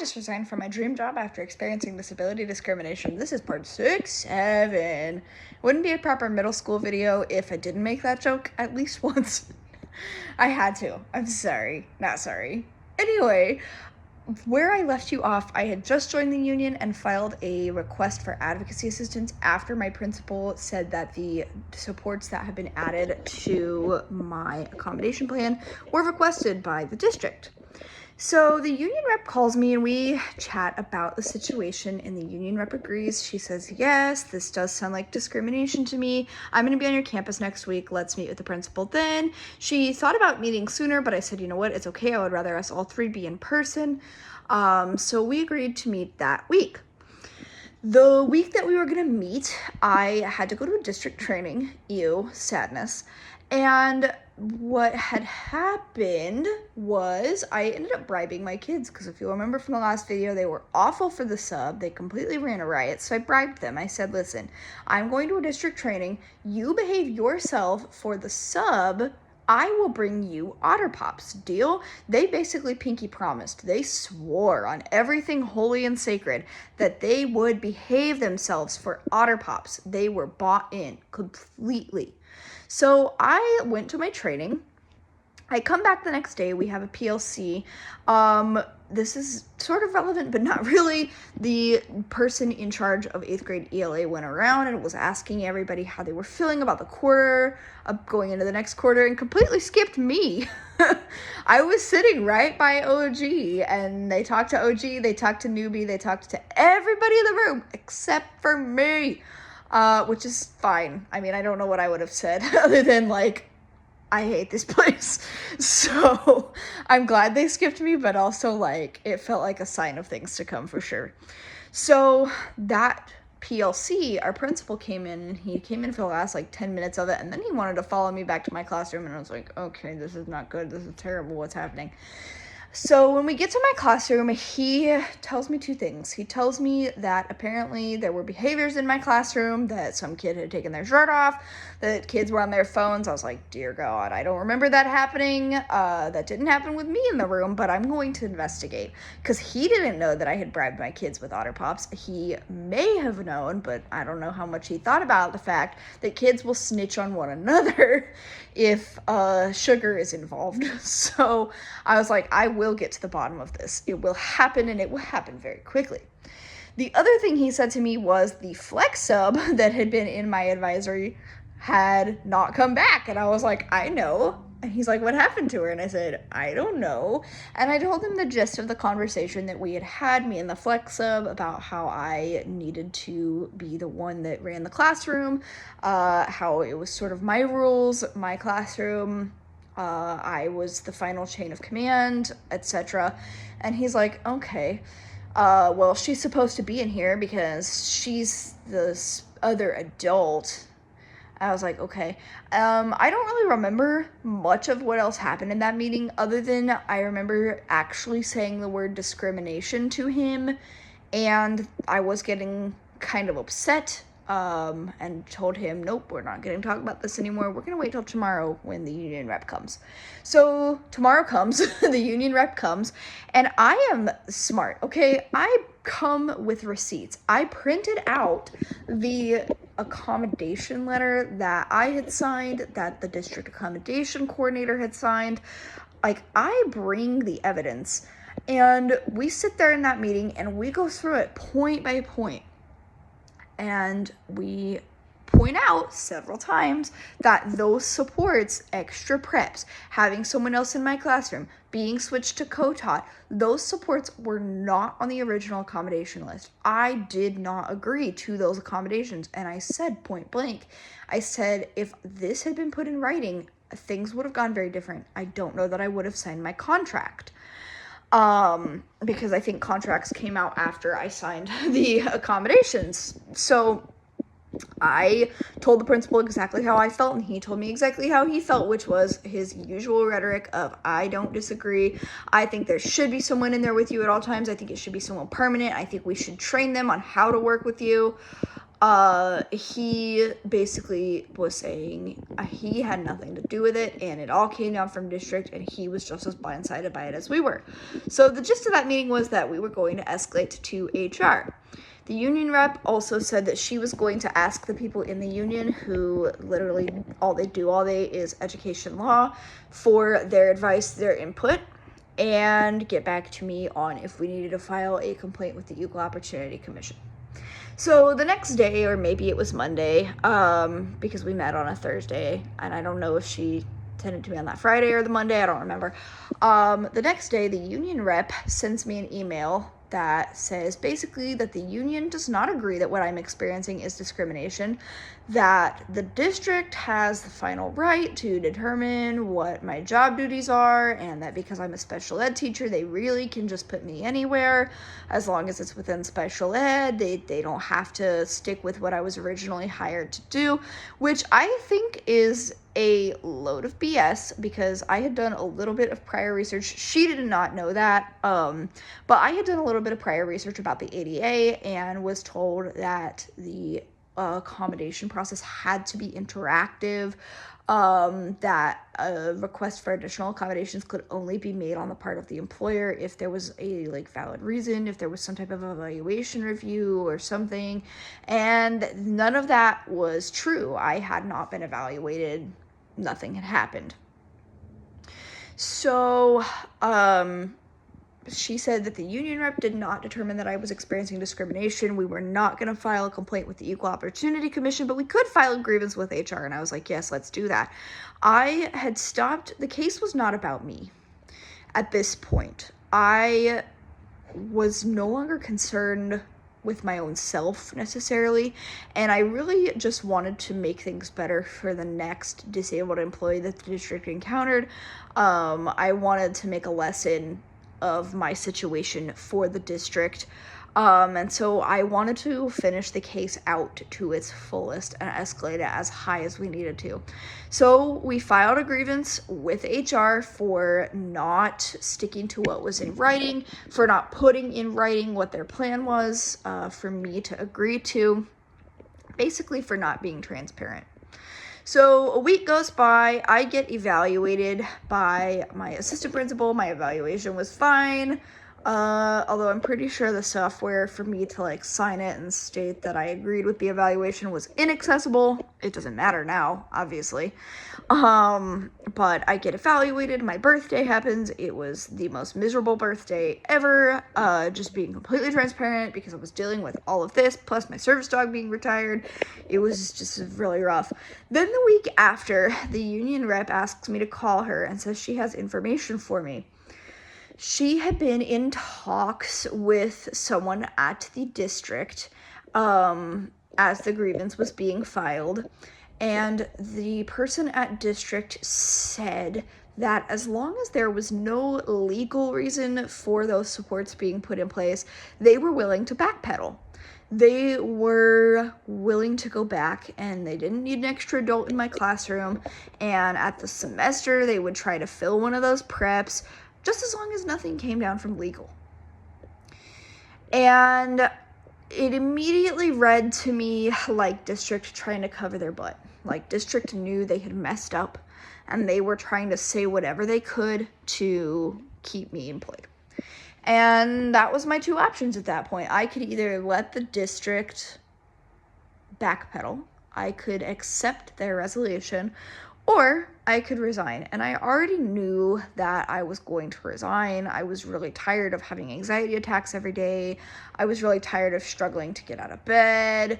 just resigned from my dream job after experiencing disability discrimination. This is part 6-7. Wouldn't be a proper middle school video if I didn't make that joke at least once. I had to. I'm sorry. Not sorry. Anyway, where I left you off, I had just joined the union and filed a request for advocacy assistance after my principal said that the supports that have been added to my accommodation plan were requested by the district. So the union rep calls me and we chat about the situation, and the union rep agrees. She says, yes, this does sound like discrimination to me. I'm going to be on your campus next week. Let's meet with the principal then. She thought about meeting sooner, but I said, you know what? It's okay. I would rather us all three be in person. So we agreed to meet that week. The week that we were going to meet, I had to go to a district training. Ew, sadness. And what had happened was I ended up bribing my kids, because if you remember from the last video, they were awful for the sub. They completely ran a riot, so I bribed them. I said, listen, I'm going to a district training. You behave yourself for the sub. I will bring you Otter Pops. Deal? They basically pinky promised. They swore on everything holy and sacred that they would behave themselves for Otter Pops. They were bought in completely. So I went to my training. I come back the next day. We have a PLC. This is sort of relevant, but not really. The person in charge of 8th grade ELA went around and was asking everybody how they were feeling about the quarter, going into the next quarter, and completely skipped me. I was sitting right by OG, and they talked to OG, they talked to newbie, they talked to everybody in the room except for me. Which is fine. I mean, I don't know what I would have said other than, like, I hate this place. So I'm glad they skipped me, but also, like, it felt like a sign of things to come for sure. So that PLC, our principal came in, and he came in for the last, like, 10 minutes of it, and then he wanted to follow me back to my classroom, and I was like, okay, this is not good. This is terrible. What's happening? So when we get to my classroom, he tells me two things. He tells me that apparently there were behaviors in my classroom, that some kid had taken their shirt off, that kids were on their phones. I was like, dear God, I don't remember that happening. That didn't happen with me in the room, but I'm going to investigate. Because he didn't know that I had bribed my kids with Otter Pops. He may have known, but I don't know how much he thought about the fact that kids will snitch on one another if sugar is involved. So I was like, I will get to the bottom of this. It will happen, and it will happen very quickly. The other thing he said to me was the flex sub that had been in my advisory had not come back. And I was like, I know. And he's like, what happened to her? And I said, I don't know. And I told him the gist of the conversation that we had, me and the flex sub, about how I needed to be the one that ran the classroom, how it was sort of my rules, my classroom, I was the final chain of command, etc. And he's like, okay, well, she's supposed to be in here because she's this other adult. I was like, okay. I don't really remember much of what else happened in that meeting, other than I remember actually saying the word discrimination to him, and I was getting kind of upset, and told him, nope, we're not going to talk about this anymore. We're going to wait till tomorrow when the union rep comes. So tomorrow comes, the union rep comes, and I am smart, okay? I come with receipts. I printed out the accommodation letter that I had signed, that the district accommodation coordinator had signed. Like, I bring the evidence, and we sit there in that meeting and we go through it point by point. And we point out several times that those supports, extra preps, having someone else in my classroom, being switched to co-taught, those supports were not on the original accommodation list. I did not agree to those accommodations. And I said point blank, I said, if this had been put in writing, things would have gone very different. I don't know that I would have signed my contract. Because I think contracts came out after I signed the accommodations. So I told the principal exactly how I felt, and he told me exactly how he felt, which was his usual rhetoric of, I don't disagree. I think there should be someone in there with you at all times. I think it should be someone permanent. I think we should train them on how to work with you. He basically was saying he had nothing to do with it, and it all came down from district, and he was just as blindsided by it as we were. So the gist of that meeting was that we were going to escalate to HR. The union rep also said that she was going to ask the people in the union, who literally all they do all day is education law, for their advice, their input, and get back to me on if we needed to file a complaint with the Equal Opportunity Commission. So the next day, or maybe it was Monday, because we met on a Thursday, and I don't know if she tended to me on that Friday or the Monday, I don't remember. The next day, the union rep sends me an email that says basically that the union does not agree that what I'm experiencing is discrimination, that the district has the final right to determine what my job duties are, and that because I'm a special ed teacher, they really can just put me anywhere as long as it's within special ed. They don't have to stick with what I was originally hired to do, which I think is a load of BS, because I had done a little bit of prior research. She did not know that, but I had done a little bit of prior research about the ADA and was told that the accommodation process had to be interactive, that a request for additional accommodations could only be made on the part of the employer if there was a valid reason, if there was some type of evaluation review or something, and none of that was true. I had not been evaluated. Nothing had happened. So, she said that the union rep did not determine that I was experiencing discrimination. We were not going to file a complaint with the Equal Opportunity Commission, but we could file a grievance with HR. And I was like, yes, let's do that. I had stopped. The case was not about me at this point. I was no longer concerned with my own self necessarily, and I really just wanted to make things better for the next disabled employee that the district encountered. I wanted to make a lesson of my situation for the district, and so I wanted to finish the case out to its fullest and escalate it as high as we needed to. So we filed a grievance with HR for not sticking to what was in writing, for not putting in writing what their plan was for me to agree to, basically for not being transparent. So a week goes by, I get evaluated by my assistant principal. My evaluation was fine, although I'm pretty sure the software for me to sign it and state that I agreed with the evaluation was inaccessible. It doesn't matter now, obviously. But I get evaluated, my birthday happens. It was the most miserable birthday ever, just being completely transparent, because I was dealing with all of this, plus my service dog being retired. It was just really rough. Then the week after, the union rep asks me to call her and says she has information for me. She had been in talks with someone at the district as the grievance was being filed, and the person at district said that as long as there was no legal reason for those supports being put in place, they were willing to backpedal. They were willing to go back, and they didn't need an extra adult in my classroom, and at the semester they would try to fill one of those preps, just as long as nothing came down from legal. And it immediately read to me like district trying to cover their butt. Like district knew they had messed up, and they were trying to say whatever they could to keep me employed. And that was my two options at that point. I could either let the district backpedal, I could accept their resolution, or I could resign. And I already knew that I was going to resign. I was really tired of having anxiety attacks every day. I was really tired of struggling to get out of bed.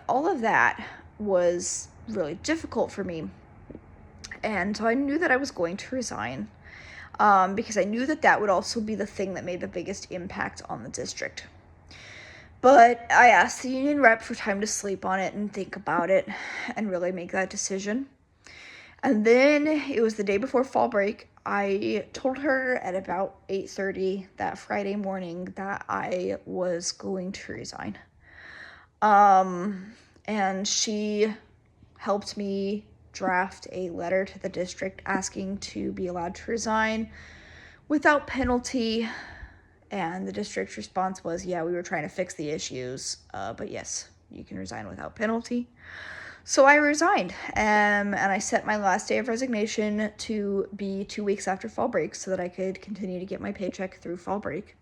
All of that was really difficult for me. And so I knew that I was going to resign, because I knew that that would also be the thing that made the biggest impact on the district. But I asked the union rep for time to sleep on it and think about it and really make that decision. And then it was the day before fall break. I told her at about 8:30 that Friday morning that I was going to resign. And she helped me draft a letter to the district asking to be allowed to resign without penalty. And the district's response was, yeah, we were trying to fix the issues, but yes. you can resign without penalty. So I resigned, and I set my last day of resignation to be 2 weeks after fall break so that I could continue to get my paycheck through fall break.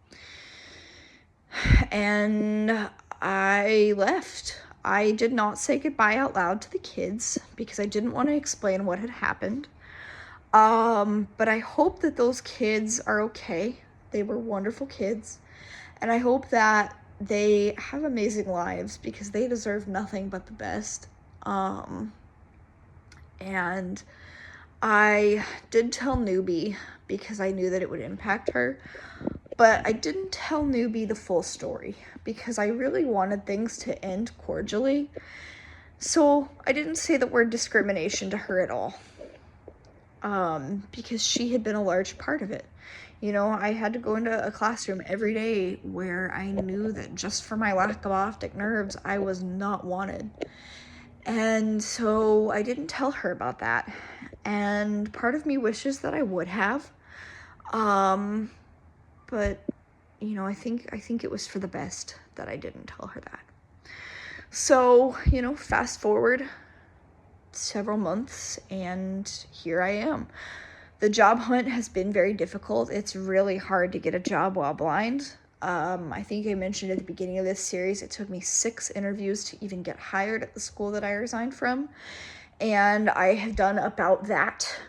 And I left. I did not say goodbye out loud to the kids because I didn't want to explain what had happened. But I hope that those kids are okay. They were wonderful kids. And I hope that they have amazing lives because they deserve nothing but the best. And I did tell Newbie because I knew that it would impact her, but I didn't tell Newbie the full story because I really wanted things to end cordially. So I didn't say the word discrimination to her at all, because she had been a large part of it. You know, I had to go into a classroom every day where I knew that just for my lack of optic nerves, I was not wanted. And so I didn't tell her about that. And part of me wishes that I would have. But, you know, I think it was for the best that I didn't tell her that. So, you know, fast forward several months and here I am. The job hunt has been very difficult. It's really hard to get a job while blind. I think I mentioned at the beginning of this series, it took me 6 interviews to even get hired at the school that I resigned from. And I have done about that.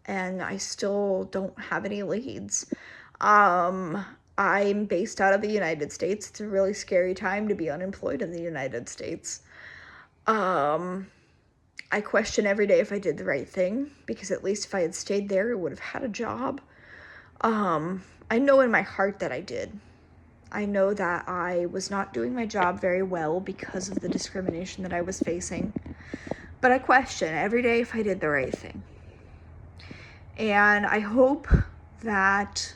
And I still don't have any leads. I'm based out of the United States. It's a really scary time to be unemployed in the United States. I question every day if I did the right thing, because at least if I had stayed there, I would have had a job. I know in my heart that I did. I know that I was not doing my job very well because of the discrimination that I was facing. But I question every day if I did the right thing. And I hope that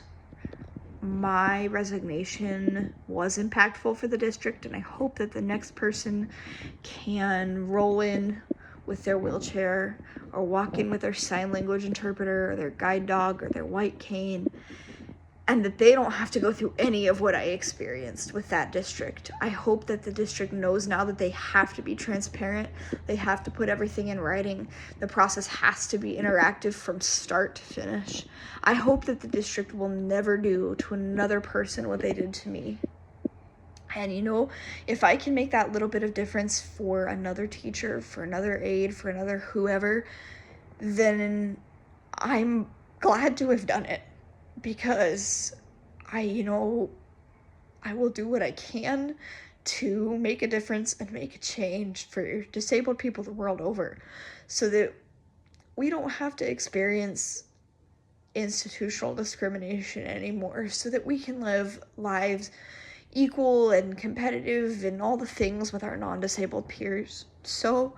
my resignation was impactful for the district, and I hope that the next person can roll in with their wheelchair or walk in with their sign language interpreter or their guide dog or their white cane, and that they don't have to go through any of what I experienced with that district. I hope that the district knows now that they have to be transparent. They have to put everything in writing. The process has to be interactive from start to finish. I hope that the district will never do to another person what they did to me. And you know, if I can make that little bit of difference for another teacher, for another aide, for another whoever, then I'm glad to have done it. Because I will do what I can to make a difference and make a change for disabled people the world over, so that we don't have to experience institutional discrimination anymore, so that we can live lives equal and competitive and all the things with our non-disabled peers. So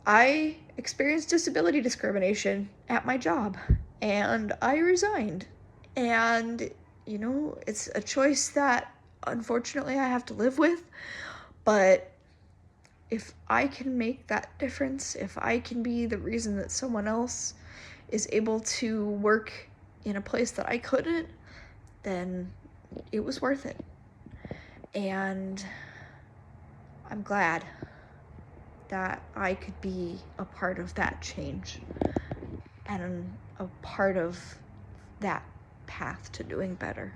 I experienced disability discrimination at my job, and I resigned. And, you know, it's a choice that unfortunately I have to live with. But if I can make that difference, if I can be the reason that someone else is able to work in a place that I couldn't, then it was worth it. And I'm glad that I could be a part of that change and a part of that path to doing better.